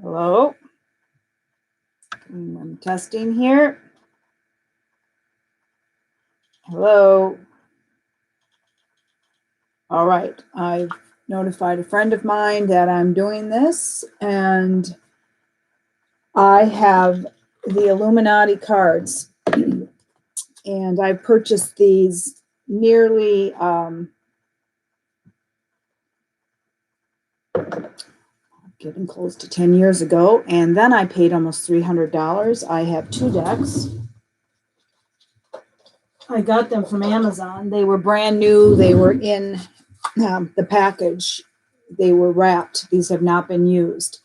Hello. I'm testing here. Hello. All right. I've notified a friend of mine that I'm doing this, and I have the Illuminati cards, and I purchased these nearly getting close to 10 years ago, and then I paid almost $300. I have two decks. I got them from Amazon. They were brand new. They were in the package. They were wrapped. These have not been used.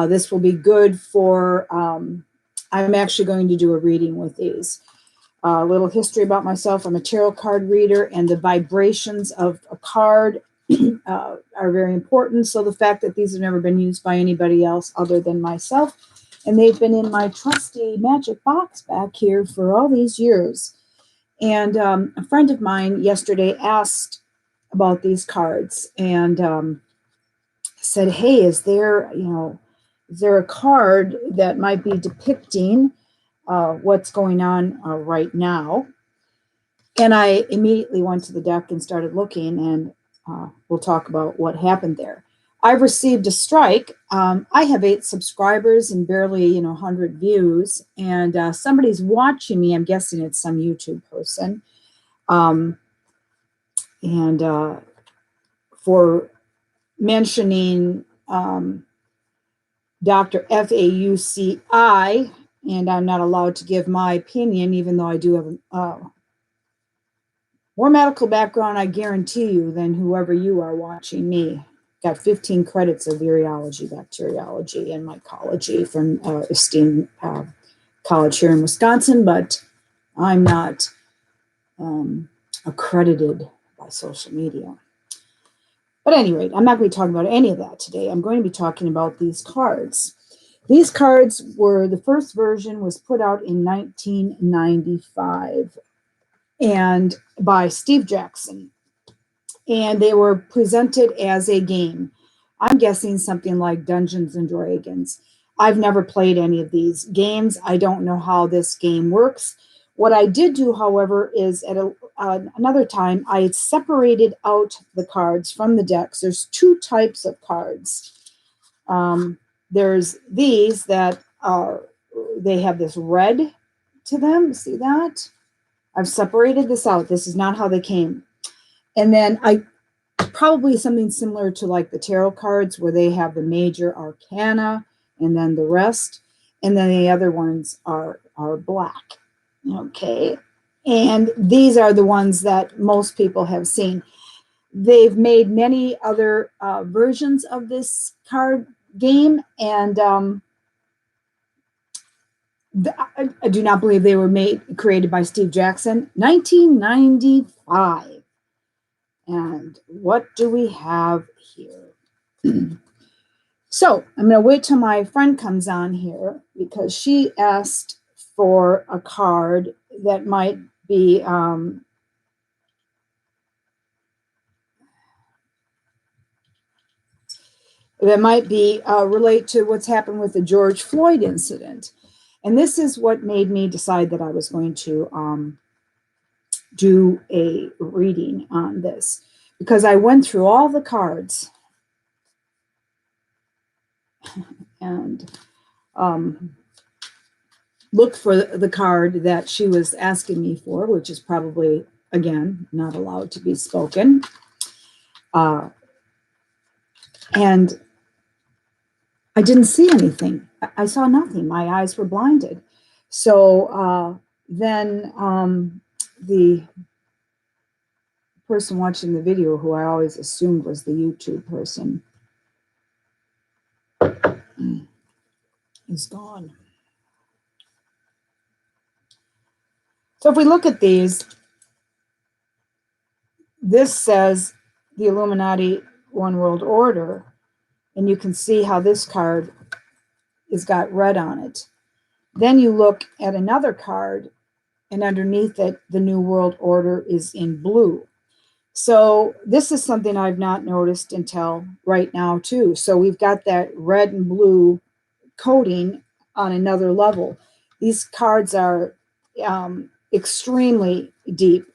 This will be good for, I'm actually going to do a reading with these. A little history about myself. I'm a tarot card reader, and the vibrations of a card are very important. So the fact that these have never been used by anybody else other than myself, and they've been in my trusty magic box back here for all these years. And a friend of mine yesterday asked about these cards and said, "Hey, is there a card that might be depicting what's going on right now?" And I immediately went to the deck and started looking, and we'll talk about what happened there. I've received a strike. I have 8 subscribers and barely 100 views, and somebody's watching me. I'm guessing it's some YouTube person. And for mentioning Dr. Fauci, and I'm not allowed to give my opinion, even though I do have more medical background, I guarantee you, than whoever you are watching me. Got 15 credits of virology, bacteriology, and mycology from esteemed college here in Wisconsin, but I'm not accredited by social media. But at any rate, I'm not going to be talking about any of that today. I'm going to be talking about these cards. These cards were, the first version was put out in 1995 and by Steve Jackson. And they were presented as a game. I'm guessing something like Dungeons and Dragons. I've never played any of these games. I don't know how this game works. What I did do, however, is at another time, I separated out the cards from the decks. There's 2 types of cards. There's these that they have this red to them. See that? I've separated this out. This is not how they came. And then probably something similar to like the tarot cards, where they have the major arcana and then the rest. And then the other ones are black. Okay. And these are the ones that most people have seen. They've made many other versions of this card game, and I do not believe they were created by Steve Jackson. 1995. And what do we have here? So I'm going to wait till my friend comes on here, because she asked for a card that might be relate to what's happened with the George Floyd incident. And this is what made me decide that I was going to do a reading on this, because I went through all the cards and looked for the card that she was asking me for, which is probably, again, not allowed to be spoken. And I didn't see anything. I saw nothing. My eyes were blinded. So then the person watching the video, who I always assumed was the YouTube person, is gone. So if we look at these, this says the Illuminati One World Order, and you can see how this card has got red on it. Then you look at another card, and underneath it, the New World Order is in blue. So this is something I've not noticed until right now, too. So we've got that red and blue coding on another level. These cards are extremely deep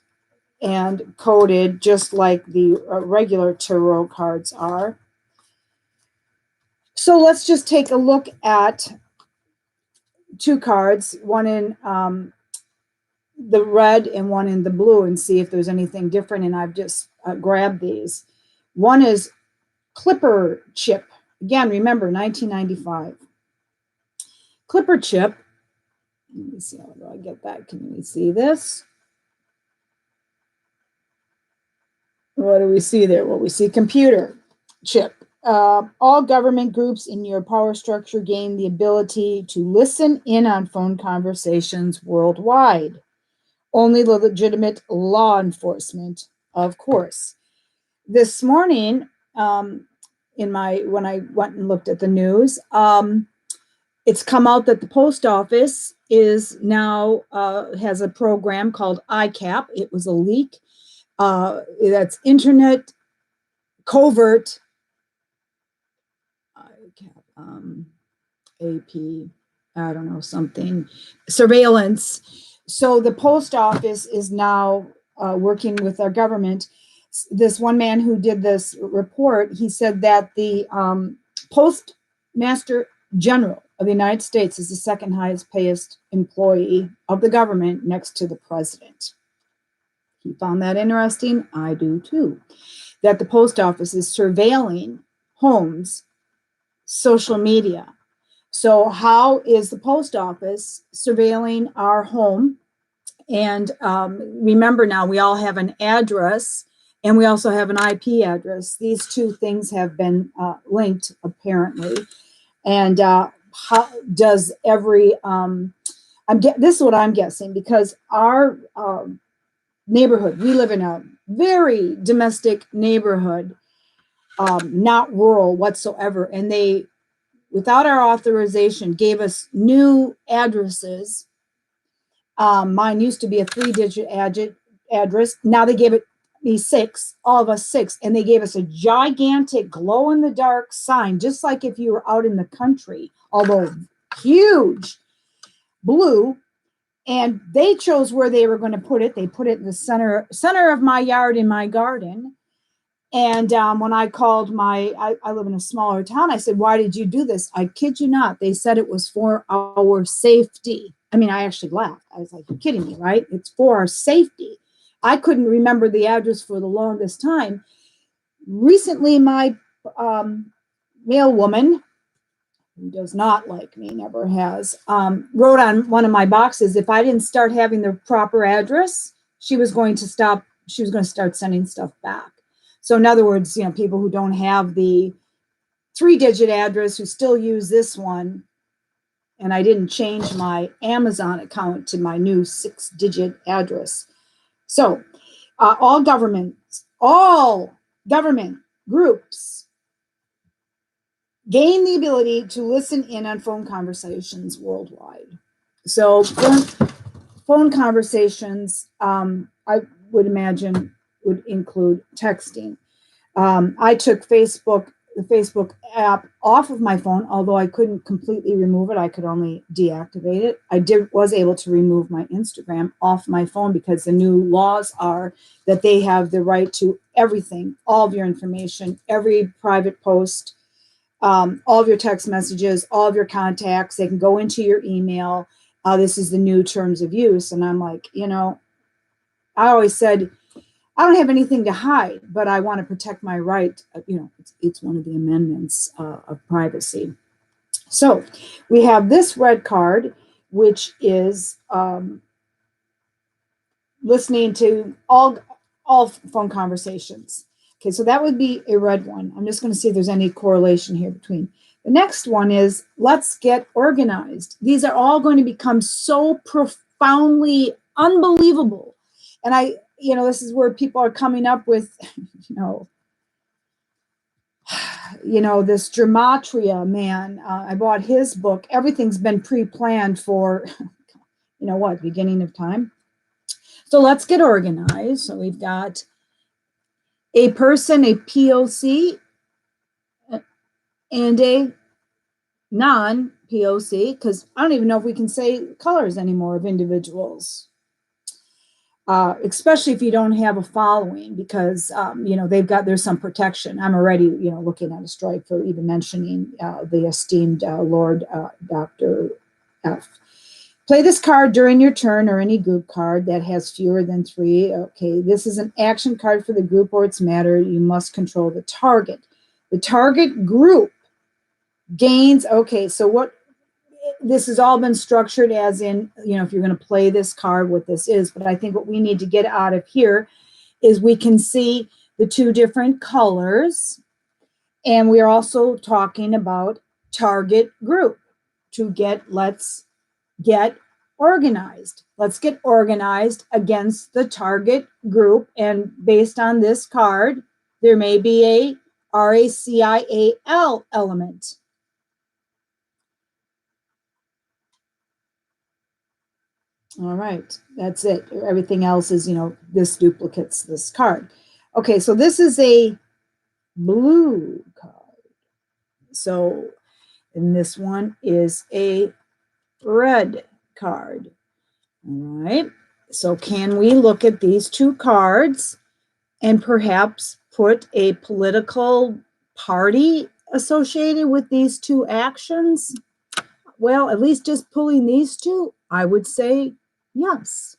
and coded just like the regular tarot cards are. So let's just take a look at two cards, one in the red and one in the blue, and see if there's anything different. And I've just grabbed these. One is Clipper Chip. Again, remember, 1995. Clipper Chip. Let me see, how do I get that? Can we see this? What do we see there? Well, we see computer chip. All government groups in your power structure gain the ability to listen in on phone conversations worldwide. Only the legitimate law enforcement, of course. This morning, when I went and looked at the news, it's come out that the post office is now has a program called ICAP. It was a leak. That's Internet Covert AP, I don't know, something, surveillance. So the post office is now working with our government. This one man who did this report, he said that the Postmaster General of the United States is the second highest paid employee of the government next to the president. He found that interesting. I do too. That the post office is surveilling homes, social media. So how is the post office surveilling our home? And remember now, we all have an address and we also have an IP address. These two things have been linked, apparently. And how does every, this is what I'm guessing, because our neighborhood, we live in a very domestic neighborhood, not rural whatsoever. And they, without our authorization, gave us new addresses. Mine used to be a 3-digit address. Now they gave me 6, all of us 6, and they gave us a gigantic glow-in-the-dark sign, just like if you were out in the country, although huge, blue. And they chose where they were going to put it. They put it in the center of my yard in my garden. And when I called I live in a smaller town, I said, why did you do this? I kid you not. They said it was for our safety. I mean, I actually laughed. I was like, you're kidding me, right? It's for our safety. I couldn't remember the address for the longest time. Recently, my mail woman, who does not like me, never has, wrote on one of my boxes, if I didn't start having the proper address, she was going to start sending stuff back. So in other words, people who don't have the 3-digit address, who still use this one, and I didn't change my Amazon account to my new 6-digit address. So all government groups gain the ability to listen in on phone conversations worldwide. So phone conversations, I would imagine, would include texting. I took the Facebook app off of my phone, although I couldn't completely remove it. I could only deactivate it. I was able to remove my Instagram off my phone because the new laws are that they have the right to everything, all of your information, every private post, all of your text messages, all of your contacts. They can go into your email. This is the new terms of use. And I'm like, I always said, I don't have anything to hide, but I want to protect my right. It's one of the amendments of privacy. So we have this red card, which is listening to all phone conversations. Okay, so that would be a red one. I'm just going to see if there's any correlation here between. The next one is let's get organized. These are all going to become so profoundly unbelievable. And this is where people are coming up with, this gematria man. I bought his book. Everything's been pre-planned for, beginning of time. So let's get organized. So we've got a person, a POC, and a non-POC, because I don't even know if we can say colors anymore of individuals. Especially if you don't have a following, because there's some protection. I'm already looking at a strike for even mentioning the esteemed Lord Dr. F. Play this card during your turn or any group card that has fewer than 3. Okay, this is an action card for the group or its matter. You must control the target. The target group gains. Okay, so what this has all been structured as in, if you're going to play this card, what this is. But I think what we need to get out of here is we can see the 2 different colors. And we are also talking about target group let's get organized. Let's get organized against the target group. And based on this card, there may be a RACIAL element. All right, that's it. Everything else is, this duplicates this card. Okay, so this is a blue card. So, and this one is a red card. All right, so can we look at these 2 cards and perhaps put a political party associated with these 2 actions? Well, at least just pulling these 2, I would say yes.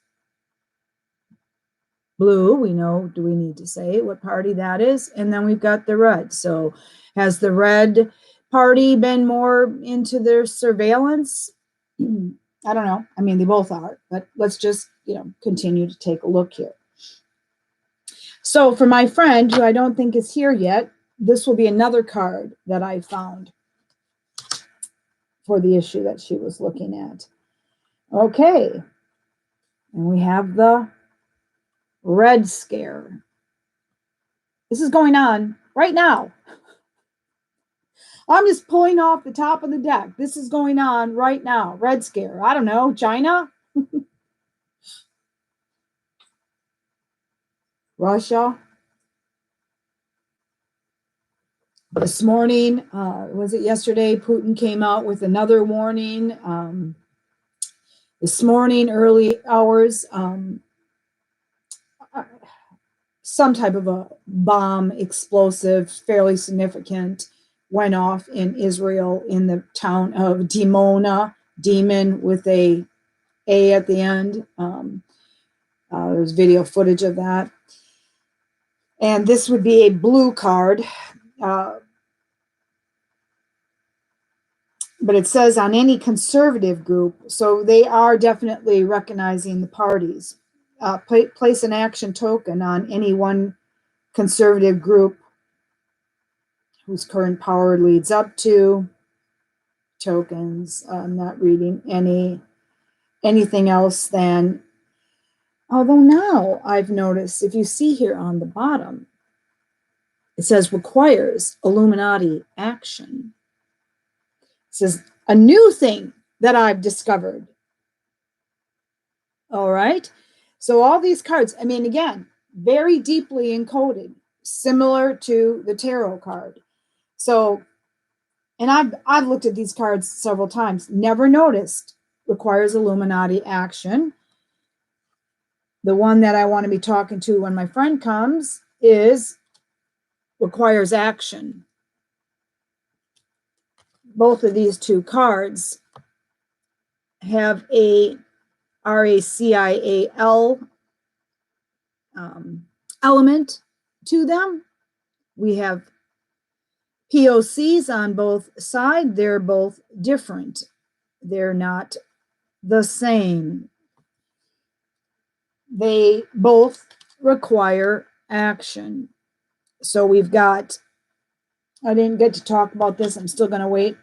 Blue, we know, do we need to say what party that is? And then we've got the red. So has the red party been more into their surveillance? I don't know. I mean, they both are, but let's just, continue to take a look here. So for my friend, who I don't think is here yet, this will be another card that I found for the issue that she was looking at. Okay. And we have the Red Scare. This is going on right now. I'm just pulling off the top of the deck. This is going on right now. Red Scare. I don't know. China? Russia? This morning, was it yesterday? Putin came out with another warning. This morning, early hours, some type of a bomb, explosive, fairly significant, went off in Israel in the town of Dimona, demon with a at the end. There's video footage of that. And this would be a blue card. But it says on any conservative group, so they are definitely recognizing the parties. Place an action token on any one conservative group whose current power leads up to tokens. I'm not reading anything else than, although now I've noticed, if you see here on the bottom, it says requires Illuminati action. It says a new thing that I've discovered. All right. So all these cards, I mean, again, very deeply encoded, similar to the tarot card. So, and I've looked at these cards several times, never noticed requires Illuminati action. The one that I want to be talking to when my friend comes is requires action. Both of these 2 cards have a RACIAL element to them. We have POCs on both sides. They're both different. They're not the same. They both require action. So we've got, I didn't get to talk about this. I'm still going to wait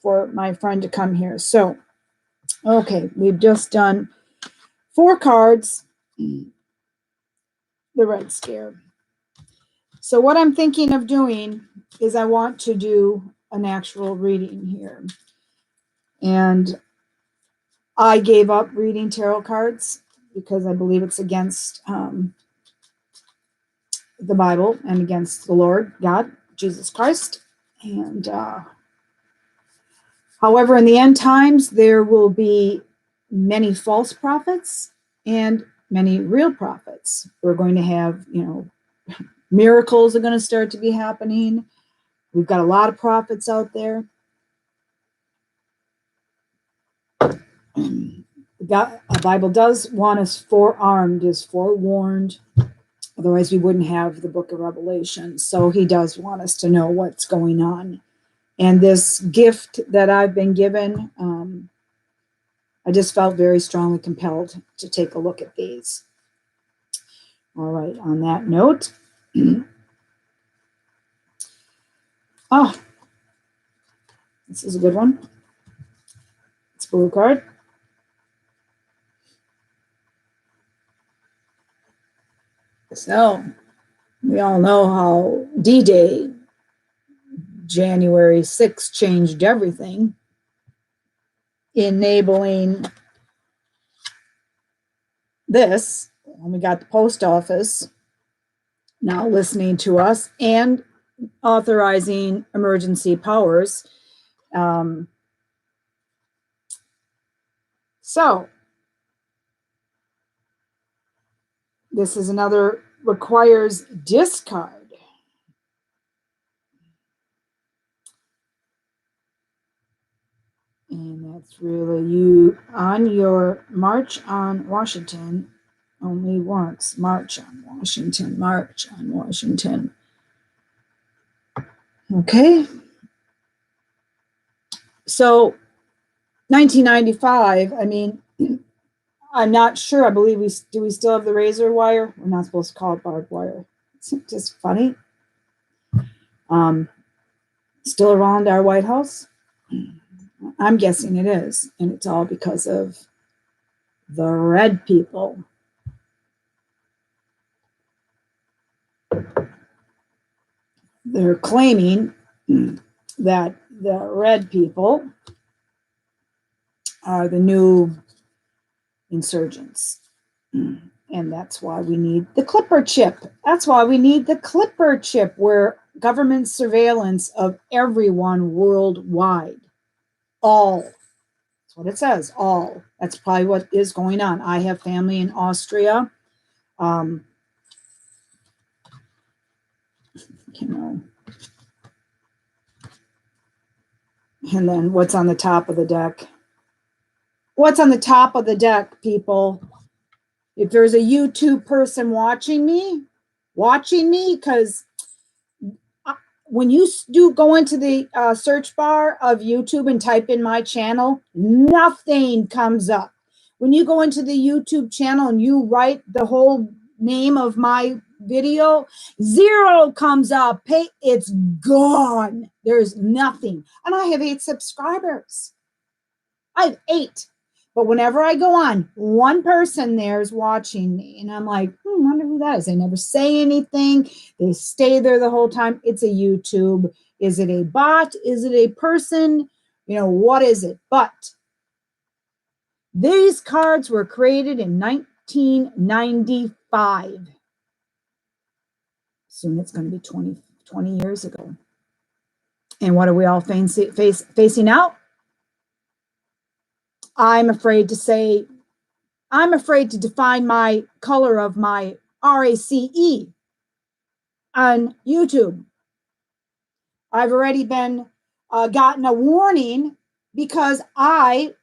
for my friend to come here. So, okay, we've just done 4 cards. The Red Scare. So what I'm thinking of doing is I want to do an actual reading here. And I gave up reading tarot cards because I believe it's against the Bible and against the Lord God, Jesus Christ. And However, in the end times, there will be many false prophets and many real prophets. We're going to have, miracles are going to start to be happening. We've got a lot of prophets out there. The Bible does want us forearmed, is forewarned. Otherwise, we wouldn't have the book of Revelation. So he does want us to know what's going on. And this gift that I've been given, I just felt very strongly compelled to take a look at these. All right, on that note, oh, this is a good one. It's a blue card. So, we all know how D-Day, January 6th, changed everything, enabling this. And we got the post office now listening to us and authorizing emergency powers. So, this is another requires discard. And that's really you on your march on Washington only once. March on Washington, march on Washington. Okay. So 1995, I mean, I'm not sure. I believe we still have the razor wire? We're not supposed to call it barbed wire. It's just funny. Still around our White House? I'm guessing it is. And it's all because of the red people. They're claiming that the red people are the new insurgents. And that's why we need the Clipper chip. That's why we need the Clipper chip, where government surveillance of everyone worldwide. All. That's what it says, all. That's probably what is going on. I have family in Austria. And then what's on the top of the deck? What's on the top of the deck, people? If there's a YouTube person watching me, because when you do go into the search bar of YouTube and type in my channel, nothing comes up. When you go into the YouTube channel and you write the whole name of my video, 0 comes up. It's gone. There's nothing. And I have 8 subscribers. I have 8. But whenever I go on, one person there is watching me. And I'm like, I wonder who that is. They never say anything. They stay there the whole time. It's a YouTube. Is it a bot? Is it a person? What is it? But these cards were created in 1995. Soon it's going to be 20 years ago. And what are we all facing out? I'm afraid to define my color of my RACE on YouTube. I've already been gotten a warning because I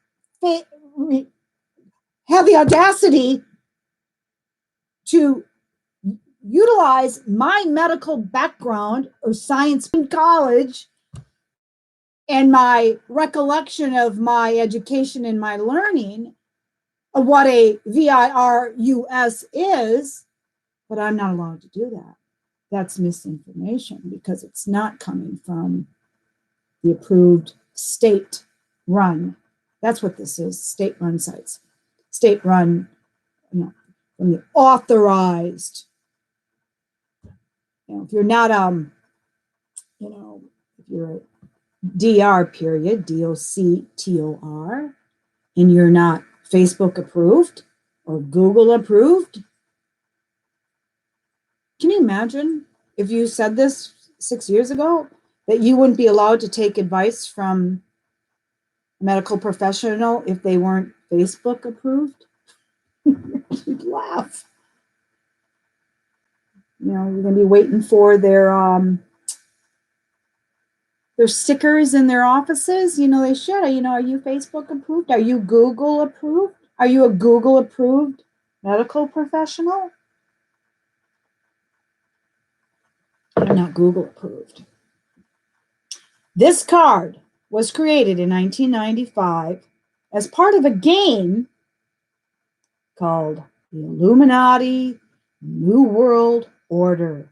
have the audacity to utilize my medical background or science in college and my recollection of my education and my learning of what a virus is, but I'm not allowed to do that. That's misinformation because it's not coming from the approved state-run. That's what this is, state-run sites. State-run, from the authorized. If you're not, if you're a DR period, DOCTOR, and you're not Facebook approved or Google approved, can you imagine if you said this 6 years ago, that you wouldn't be allowed to take advice from medical professional if they weren't Facebook approved? You'd laugh. You know, you're going to be waiting for their stickers in their offices. You know, they should. You know, are you Facebook approved? Are you Google approved? Are you a Google approved medical professional? They're not Google approved. This card was created in 1995 as part of a game called the Illuminati New World Order.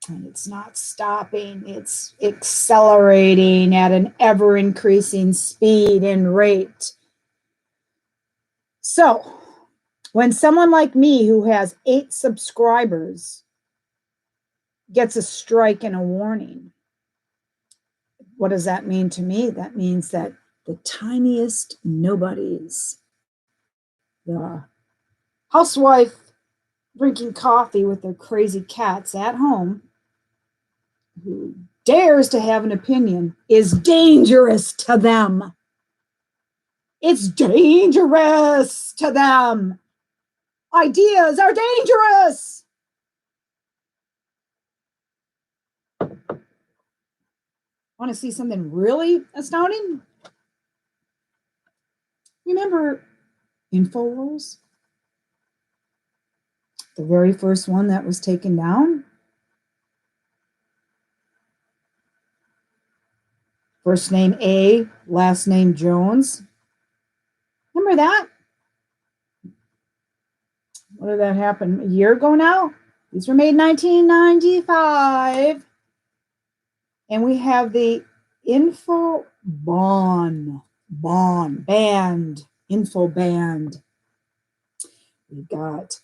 And it's not stopping, it's accelerating at an ever increasing speed and rate. So, when someone like me who has 8 subscribers gets a strike and a warning, what does that mean to me? That means that the tiniest nobodies, the housewife drinking coffee with their crazy cats at home, who dares to have an opinion, is dangerous to them. It's dangerous to them. Ideas are dangerous. Want to see something really astounding? Remember InfoWars? The very first one that was taken down? First name A, last name Jones. Remember that? What did that happen? A year ago now? These were made in 1995. And we have the info band. Info band. We got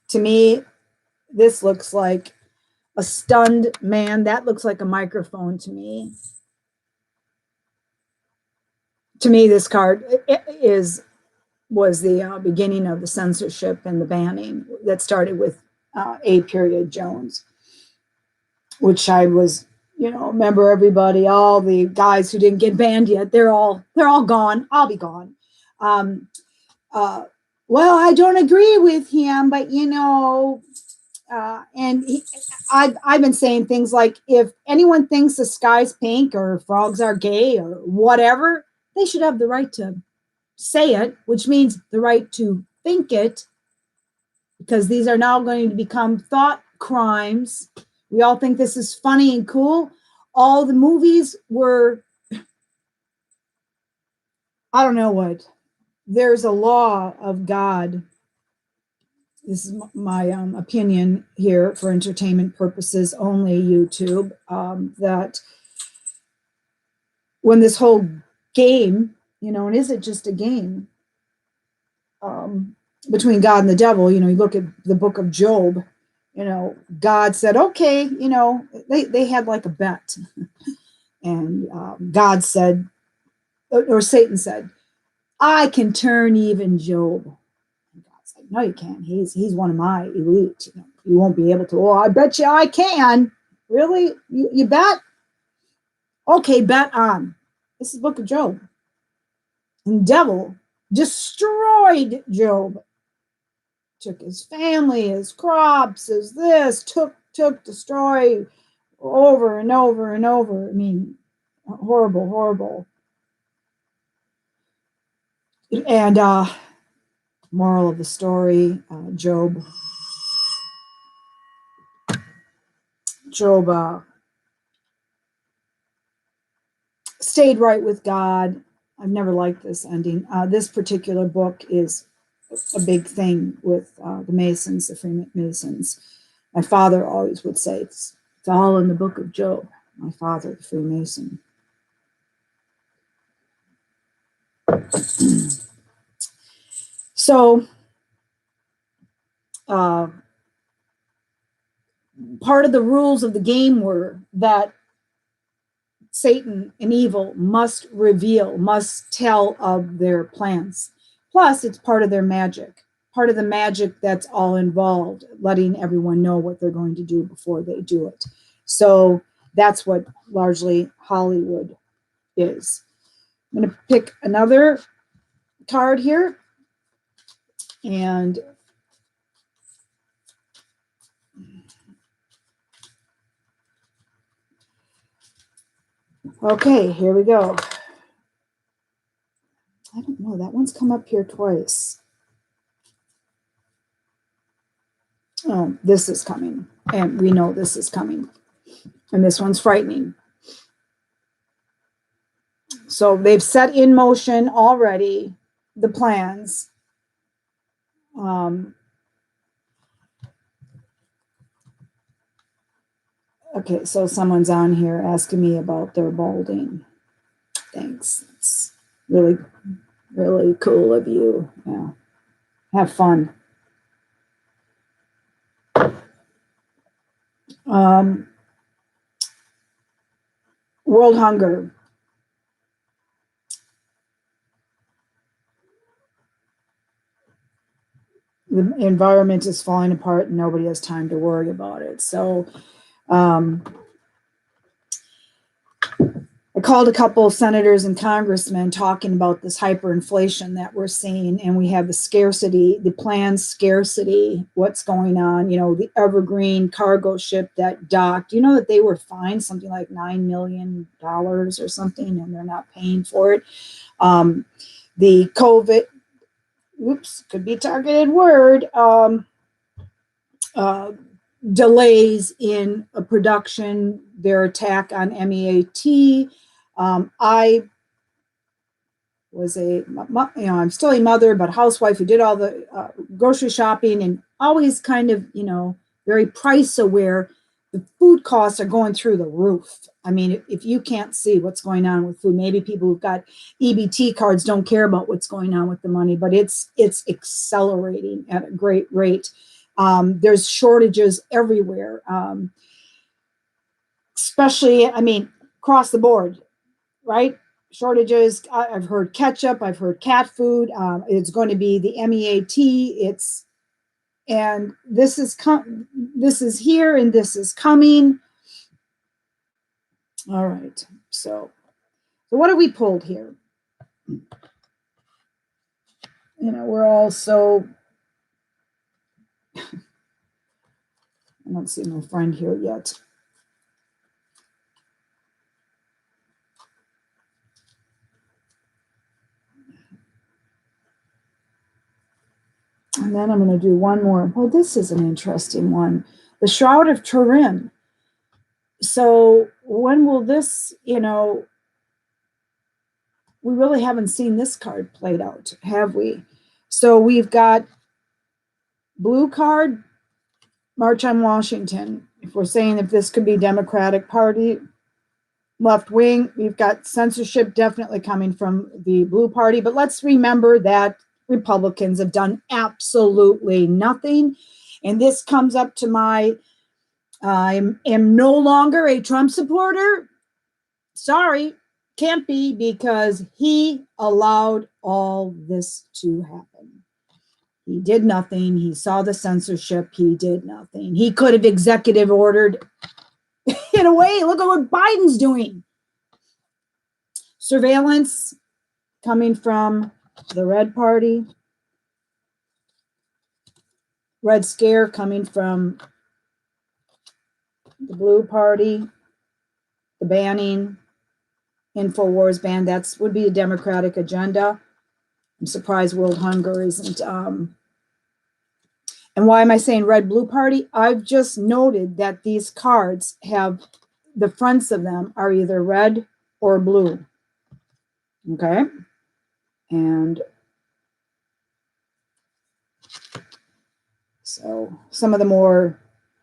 to me, this looks like a stunned man. That looks like a microphone to me. To me, this card was the beginning of the censorship and the banning that started with A. Jones, which I was, remember everybody, all the guys who didn't get banned yet, they're all gone. I'll be gone. Well, I don't agree with him, but I've been saying things like, if anyone thinks the sky's pink or frogs are gay or whatever, they should have the right to say it, which means the right to think it, because these are now going to become thought crimes. We all think this is funny and cool. All the movies were, I don't know what. There's a law of God. This is my opinion here for entertainment purposes only, YouTube, that when this whole game, and is it just a game between God and the devil, you look at the book of Job, God said, okay, they had like a bet. And God said, or Satan said, I can turn even Job. And God's like, no, you can't. He's one of my elite. You won't be able to. Oh, I bet you I can. Really? You bet? Okay, bet on. This is the book of Job. And the devil destroyed Job. Took his family, his crops, his this, destroy over and over and over. I mean, horrible, horrible. And moral of the story, Job stayed right with God. I've never liked this ending. This particular book is a big thing with the Masons, the Freemasons. My father always would say, it's all in the book of Job. My father, the Freemason. So, part of the rules of the game were that Satan and evil must tell of their plans. Plus, it's part of their magic. part of the magic that's all involved, letting everyone know what they're going to do before they do it. So that's what largely Hollywood is. I'm going to pick another card here. And okay, here we go. I don't know, that one's come up here twice. Oh, this is coming, and we know this is coming. And this one's frightening. So they've set in motion already the plans. Okay, so someone's on here asking me about their balding. Thanks. It's really, really cool of you. Yeah. Have fun. World hunger. The environment is falling apart and nobody has time to worry about it. So I called a couple of senators and congressmen talking about this hyperinflation that we're seeing, and we have the scarcity, the planned scarcity, what's going on, you know, the Evergreen cargo ship that docked, you know, that they were fined something like $9 million or something, and they're not paying for it. The COVID, oops, could be a targeted word, delays in a production, their attack on MEAT. I was I'm still a mother, but housewife who did all the grocery shopping and always kind of, you know, very price aware. The food costs are going through the roof. I mean, if you can't see what's going on with food, maybe people who've got EBT cards don't care about what's going on with the money, but it's accelerating at a great rate. There's shortages everywhere, especially, I mean, across the board, right? Shortages. I've heard ketchup. I've heard cat food. It's going to be the MEAT. And this is here and this is coming. All right. So what have we pulled here? You know, we're all so. I don't see my friend here yet. And then I'm going to do one more. Well, this is an interesting one. The Shroud of Turin. So when will this, you know, we really haven't seen this card played out, have we? So we've got blue card, March on Washington. If we're saying if this could be Democratic Party, left wing, we've got censorship definitely coming from the blue party. But let's remember that Republicans have done absolutely nothing. And this comes up to my, I am no longer a Trump supporter. Sorry, can't be, because he allowed all this to happen. He did nothing. He saw the censorship. He did nothing. He could have executive ordered in a way. Look at what Biden's doing. Surveillance coming from the red party. Red scare coming from the blue party. The banning, InfoWars ban, that would be a Democratic agenda. I'm surprised world hunger isn't. And why am I saying red blue party? I've just noted that these cards have, the fronts of them are either red or blue. Okay. And so some of the more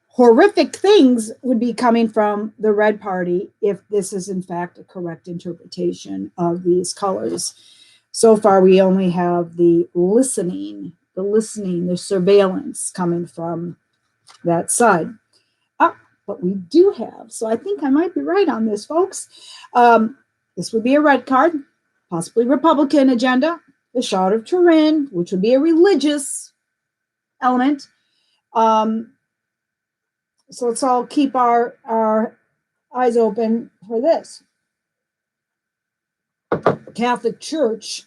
horrific things would be coming from the red party if this is in fact a correct interpretation of these colors. So far, we only have the surveillance coming from that side. But we do have, so I think I might be right on this, folks. This would be a red card, possibly Republican agenda, the Shroud of Turin, which would be a religious element. So let's all keep our eyes open for this. The Catholic Church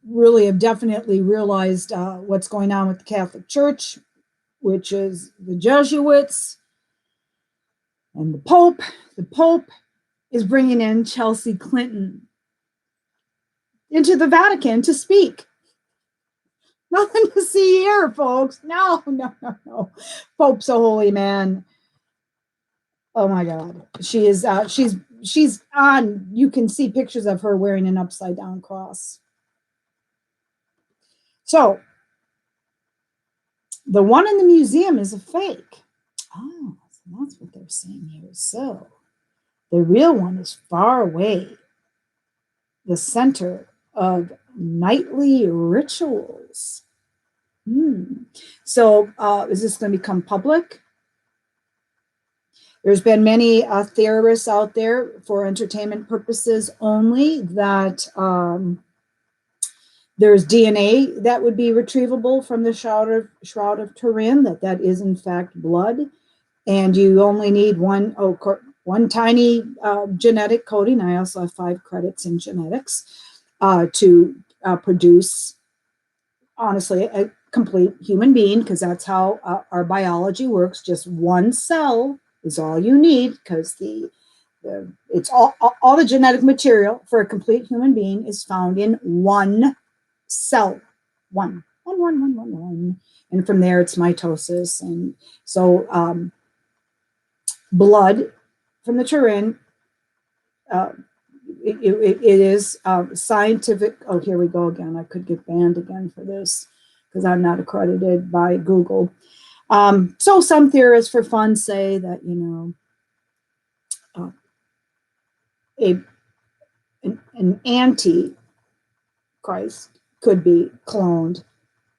really have definitely realized what's going on with the Catholic Church, which is the Jesuits and the Pope. The Pope is bringing in Chelsea Clinton into the Vatican to speak. Nothing to see here, folks. No. Pope's a holy man. Oh my God. She is she's on, you can see pictures of her wearing an upside down cross. So the one in the museum is a fake. Oh, so that's what they're saying here. So the real one is far away, the center of nightly rituals. So is this going to become public? There's been many theorists out there for entertainment purposes only that there's DNA that would be retrievable from the Shroud of Turin, that is in fact blood. And you only need one tiny genetic coding. I also have 5 credits in genetics to produce, honestly, a complete human being, because that's how our biology works. Just one cell is all you need, because it's all the genetic material for a complete human being is found in one cell. One. And from there, it's mitosis. And so blood from the Turin, it is scientific. Oh, here we go again. I could get banned again for this because I'm not accredited by Google. So some theorists for fun say that, an anti-Christ could be cloned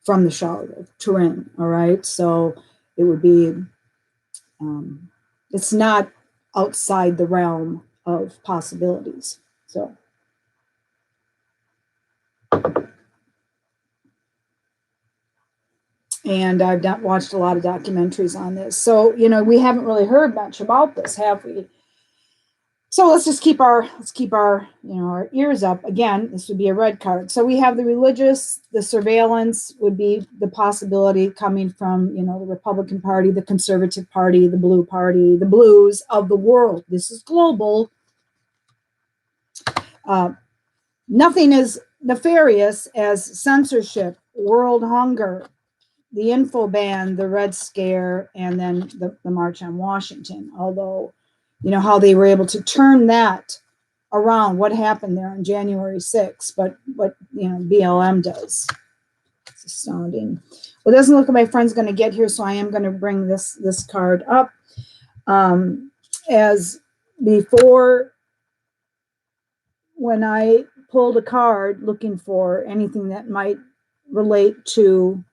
from the Shroud of Turin. All right. So it would be, it's not outside the realm of possibilities. So. And I've watched a lot of documentaries on this. So, we haven't really heard much about this, have we? So let's just keep our our ears up. Again, this would be a red card. So we have the religious, the surveillance would be the possibility coming from, the Republican Party, the Conservative Party, the Blue Party, the blues of the world. This is global. Nothing is nefarious as censorship, world hunger, the info ban, the Red Scare, and then the March on Washington. Although, how they were able to turn that around, what happened there on January 6th, but BLM does. It's astounding. Well, it doesn't look like my friend's going to get here, so I am going to bring this card up. As before, when I pulled a card looking for anything that might relate to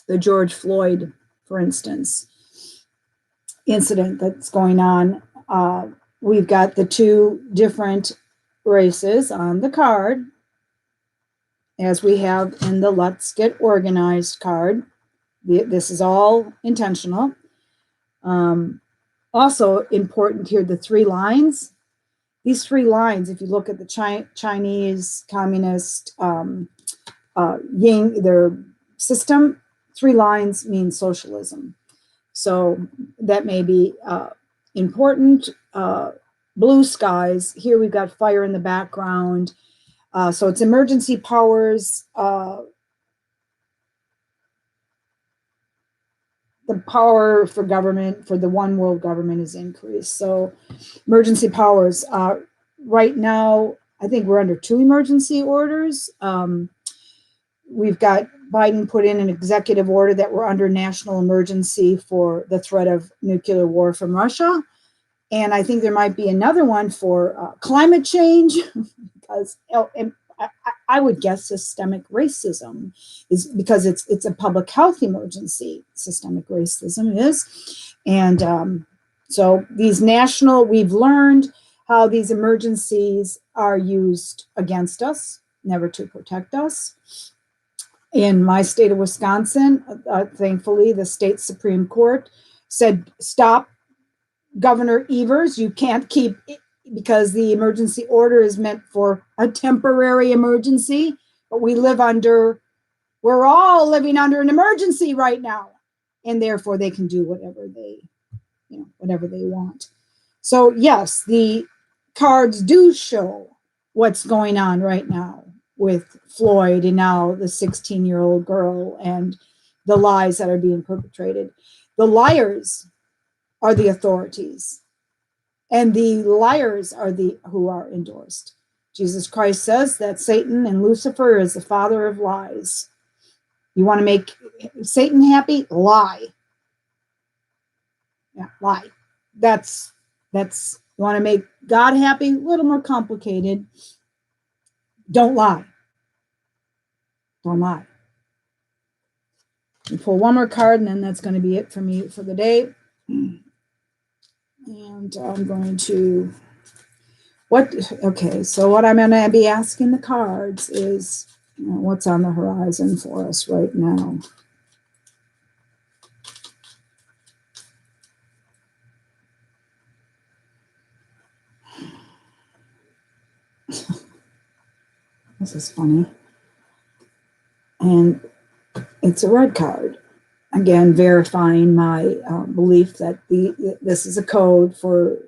the George Floyd, for instance, incident that's going on. We've got the 2 different races on the card, as we have in the Let's Get Organized card. This is all intentional. Also important here, the 3 lines. These 3 lines, if you look at the Chinese Communist their system, 3 lines mean socialism. So that may be important. Blue skies. Here we've got fire in the background. So it's emergency powers. The power for government, for the one world government, is increased. So emergency powers. Right now, I think we're under 2 emergency orders. We've got Biden put in an executive order that we're under national emergency for the threat of nuclear war from Russia. And I think there might be another one for climate change, because I would guess systemic racism is because it's a public health emergency. Systemic racism is. And so we've learned how these emergencies are used against us, never to protect us. In my state of Wisconsin, thankfully, the state Supreme Court said, stop, Governor Evers, you can't keep, because the emergency order is meant for a temporary emergency, but we're all living under an emergency right now. And therefore they can do whatever they want. So yes, the cards do show what's going on right now with Floyd and now the 16-year-old girl and the lies that are being perpetrated. The liars are the authorities, and the liars are the who are endorsed. Jesus Christ says that Satan and Lucifer is the father of lies. You want to make Satan happy? Lie. Yeah, lie. That's you want to make God happy? A little more complicated. Don't lie. Don't lie. You pull one more card, and then that's going to be it for me for the day. And I'm going to so what I'm going to be asking the cards is, what's on the horizon for us right now? This is funny. And it's a red card. Again, verifying my belief that this is a code for,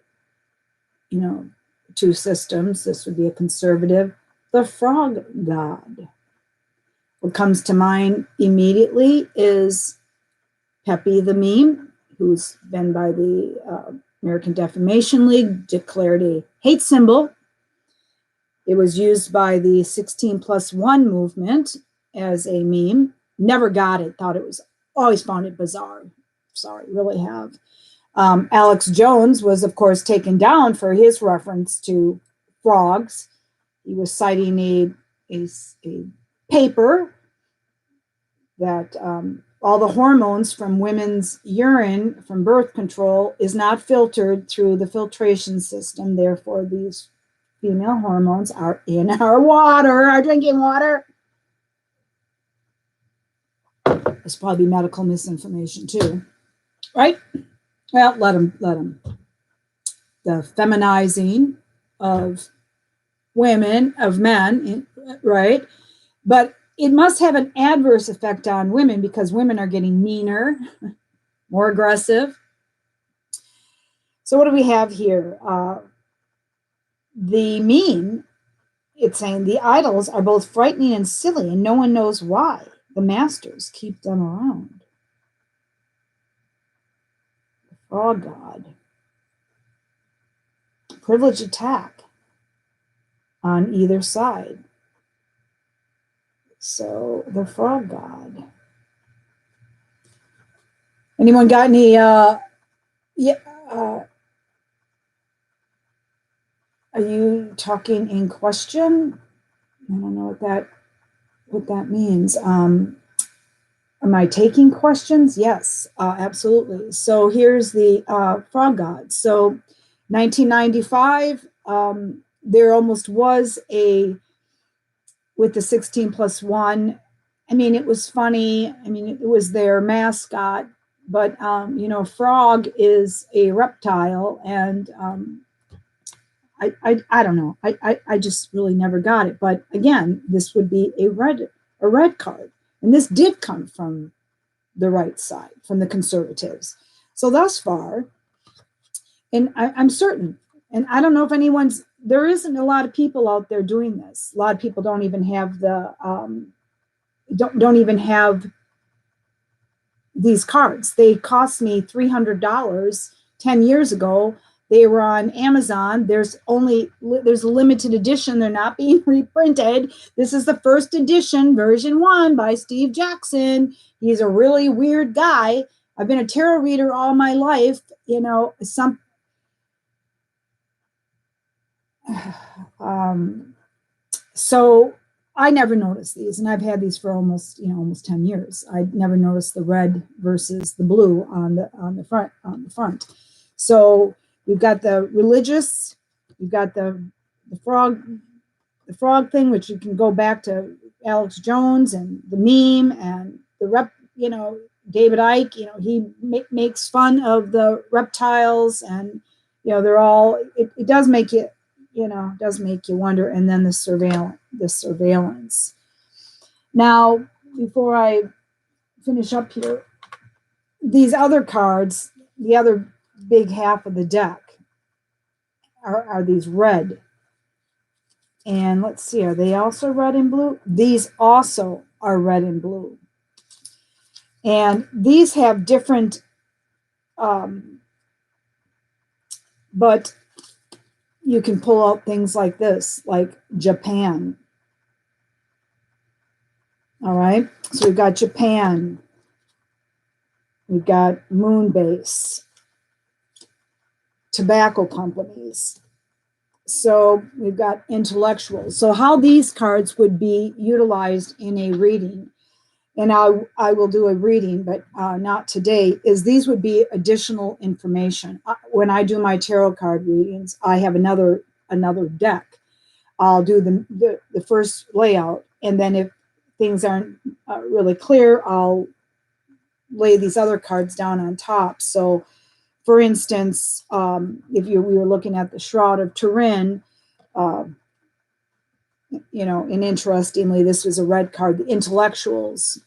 two systems. This would be a conservative, the frog god. What comes to mind immediately is Pepe the meme, who's been by the American Defamation League declared a hate symbol. It was used by the 16+1 movement as a meme. Never got it, always found it bizarre. Sorry, really have. Alex Jones was, of course, taken down for his reference to frogs. He was citing a paper that all the hormones from women's urine from birth control is not filtered through the filtration system. Therefore, these female hormones are in our water, our drinking water. There's probably medical misinformation too, right? Well, let them. The feminizing of women, of men, right? But it must have an adverse effect on women because women are getting meaner, more aggressive. So what do we have here? The meme, it's saying the idols are both frightening and silly, and no one knows why. The masters keep them around. The frog god. Privilege attack on either side. So the frog god. Anyone got any? Are you talking in question? I don't know what that means. Am I taking questions? Yes, absolutely. So here's the frog god. So 1995, there almost was with the 16+1. I mean, it was funny. I mean, it was their mascot, but, frog is a reptile, and I don't know. I just really never got it. But again, this would be a red card. And this did come from the right side, from the conservatives. So thus far, and I'm certain, and I don't know if there isn't a lot of people out there doing this. A lot of people don't even have don't even have these cards. They cost me $300 10 years ago. They were on Amazon. There's a limited edition. They're not being reprinted. This is the first edition, version 1 by Steve Jackson. He's a really weird guy. I've been a tarot reader all my life. So I never noticed these, and I've had these for almost 10 years. I never noticed the red versus the blue on the front. So we've got the religious, we've got the frog the frog thing, which you can go back to Alex Jones and the meme and the David Icke, he makes fun of the reptiles, and they're all. It does make you, does make you wonder. And then the surveillance. Now, before I finish up here, these other cards, the other big half of the deck, are these red. And let's see, are they also red and blue? These also are red and blue. And these have different, but you can pull out things like this, like Japan. All right, so we've got Japan. We've got moon base, tobacco companies. So we've got intellectuals. So how these cards would be utilized in a reading, and I will do a reading, but not today, is these would be additional information. When I do my tarot card readings, I have another deck. I'll do the first layout, and then if things aren't really clear, I'll lay these other cards down on top. So, for instance, if we were looking at the Shroud of Turin, and interestingly, this was a red card. The intellectuals,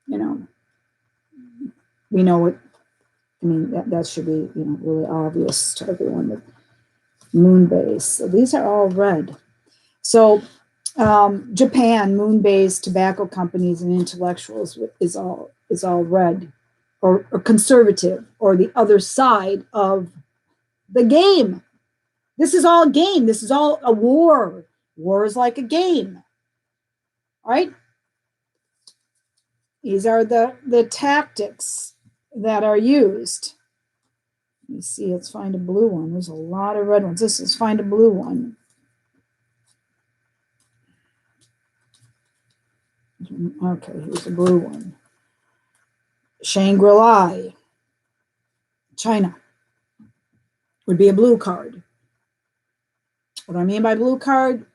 we know what. I mean, that should be really obvious to everyone. The moon base. So these are all red. So Japan, moon base, tobacco companies, and intellectuals is all red, or conservative, or the other side of the game. This is all a game. This is all a war. War is like a game. All right? These are the tactics that are used. Let me see. Let's find a blue one. There's a lot of red ones. Let's find a blue one. Okay, here's the blue one. Shangri-La, China, would be a blue card. What do I mean by blue card?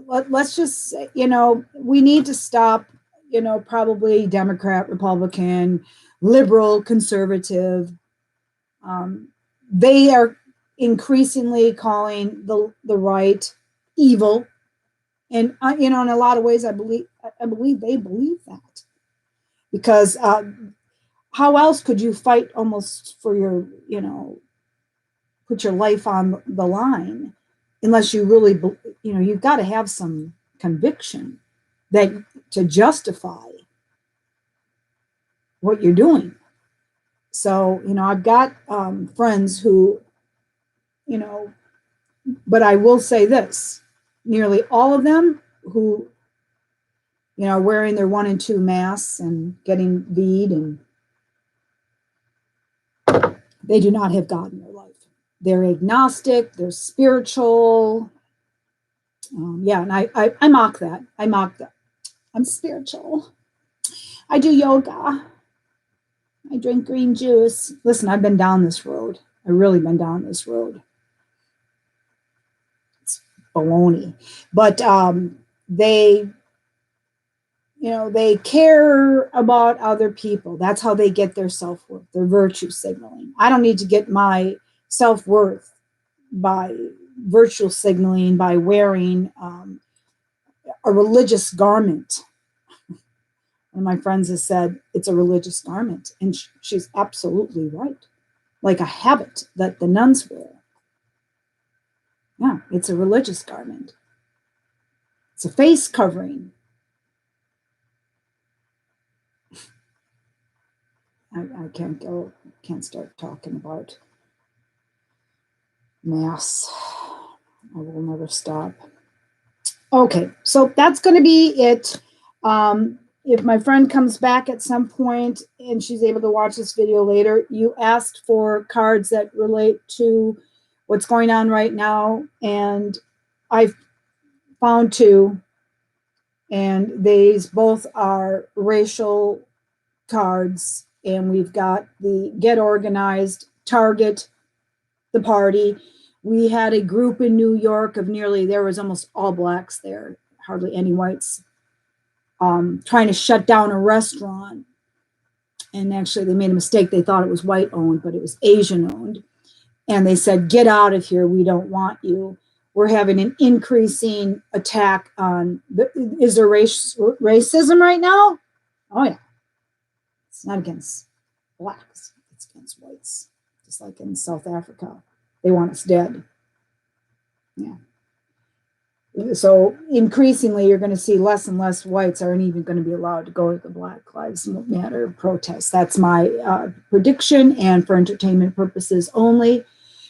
Let's just say, we need to stop, probably Democrat, Republican, liberal, conservative. They are increasingly calling the right evil. And, in a lot of ways, I believe they believe that. Because how else could you fight almost for your, put your life on the line, unless you really, you've got to have some conviction that to justify what you're doing. So, I've got friends who, but I will say this, nearly all of them who, wearing their 1 and 2 masks and getting V'd, and they do not have God in their life. They're agnostic, they're spiritual. And I mock that. I mock that. I'm spiritual. I do yoga. I drink green juice. Listen, I've been down this road. I've really been down this road. It's baloney. But they care about other people. That's how they get their self-worth, their virtue signaling. I don't need to get my self-worth by virtue signaling by wearing a religious garment. One of my friends has said it's a religious garment, and she's absolutely right. Like a habit that the nuns wear. Yeah, it's a religious garment. It's a face covering. I can't start talking about mass. I will never stop. Okay, so that's going to be it. If my friend comes back at some point and she's able to watch this video later, you asked for cards that relate to what's going on right now, and I've found 2, and these both are racial cards, and we've got the Get Organized, Target the Party, We had a group in New York of there was almost all blacks there, hardly any whites, trying to shut down a restaurant. And actually, they made a mistake. They thought it was white owned, but it was Asian owned. And they said, get out of here. We don't want you. We're having an increasing attack on, is there racism right now? Oh, yeah. It's not against blacks. It's against whites. Just like in South Africa. They want us dead. Yeah. So increasingly, you're going to see less and less whites aren't even going to be allowed to go to the Black Lives Matter protests. That's my prediction, and for entertainment purposes only.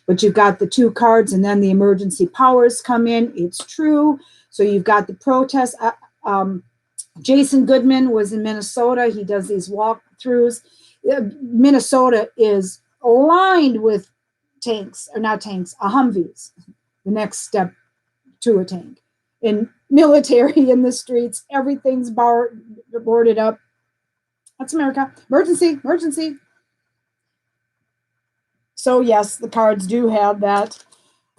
But you've got the two cards, and then the emergency powers come in. It's true. So you've got the protests. Jason Goodman was in Minnesota. He does these walkthroughs. Minnesota is lined with tanks, or not tanks, Humvees. The next step to a tank. In military in the streets, everything's boarded up. That's America. Emergency, emergency. So yes, the cards do have that.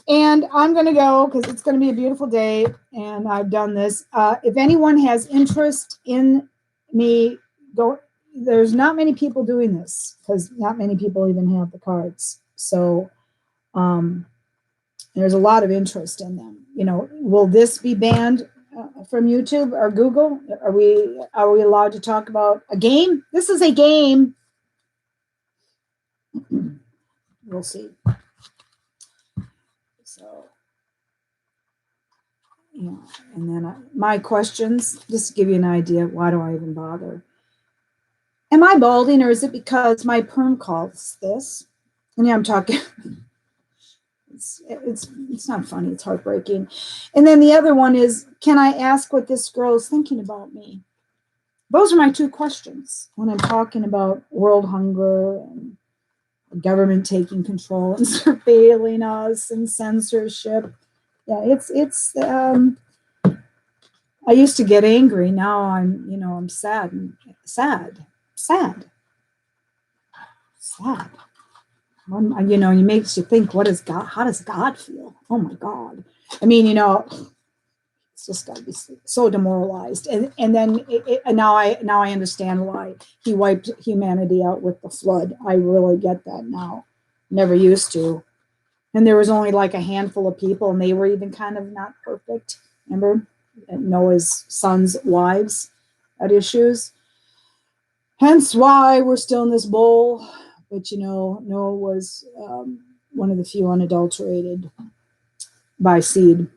And I'm going to go because it's going to be a beautiful day, and I've done this. If anyone has interest in me, go. There's not many people doing this because not many people even have the cards. So there's a lot of interest in them. Will this be banned from YouTube or Google? Are we allowed to talk about a game? This is a game. We'll see. So, and then my questions, just to give you an idea, why do I even bother? Am I balding, or is it because my perm calls this? And I'm talking, it's not funny, it's heartbreaking. And then the other one is, can I ask what this girl is thinking about me? Those are my two questions when I'm talking about world hunger and government taking control and surveilling us and censorship. Yeah, it's I used to get angry. Now I'm sad. You makes you think, what is God? How does God feel? Oh my God. I mean, it's just got to be so demoralized. And then now I understand why he wiped humanity out with the flood. I really get that now. Never used to. And there was only like a handful of people, and they were even kind of not perfect. Remember? Noah's sons' wives had issues. Hence why we're still in this bowl. But Noah was one of the few unadulterated by seed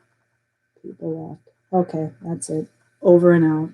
people left. Okay, that's it. Over and out.